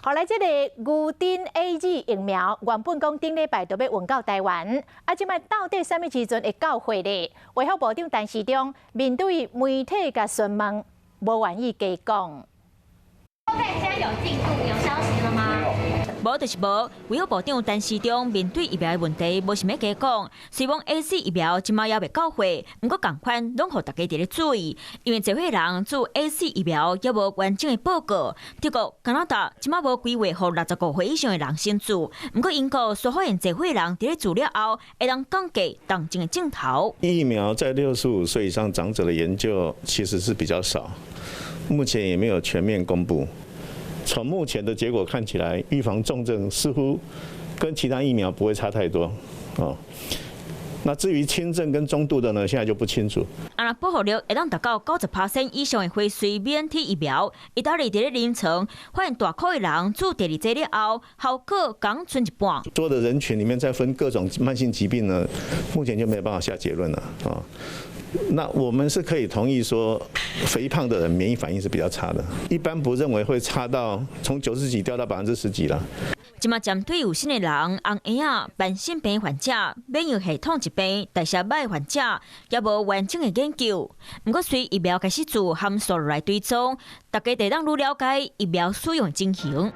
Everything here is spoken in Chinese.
后来这个牛津 AZ 疫苗原本讲顶礼拜就要运到台湾，即摆到底什么时阵会到货呢？卫福部长陈时中面对媒体甲询问，无愿意加讲。现在有进度、有消息了吗？无就是无，卫生部长陈时中面对疫苗的问题，无想要加讲。希望 AZ 疫苗即马也未到货，不过同款拢互大家伫咧注意，因为侪伙人做 AZ 疫苗也无完整的报告。德国、加拿大即马无规划互65岁以上的人先做，不过英国所发现侪伙人伫咧做了后，会当降低重症的镜头。疫苗在65岁以上长者的研究其实是比较少，目前也没有全面公布。从目前的结果看起来，预防重症似乎跟其他疫苗不会差太多哦。那至于轻症跟中度的呢，现在就不清楚。若保护力会当达到90%以上的辉瑞 BNT 疫苗，意大利伫咧临床发现大口的人做第二剂了后，效果刚剩一半。所有的人群里面再分各种慢性疾病呢，目前就没有办法下结论了啊。那我们是可以同意说，肥胖的人免疫反应是比较差的，一般不认为会差到从90几掉到10%几了。即马针对有心的人、红婴仔、慢性病患者、免疫系统疾病、代谢歹患者，也无完整的研究。不过随疫苗开始做，含数来追踪，大家得当愈了解疫苗使用情形。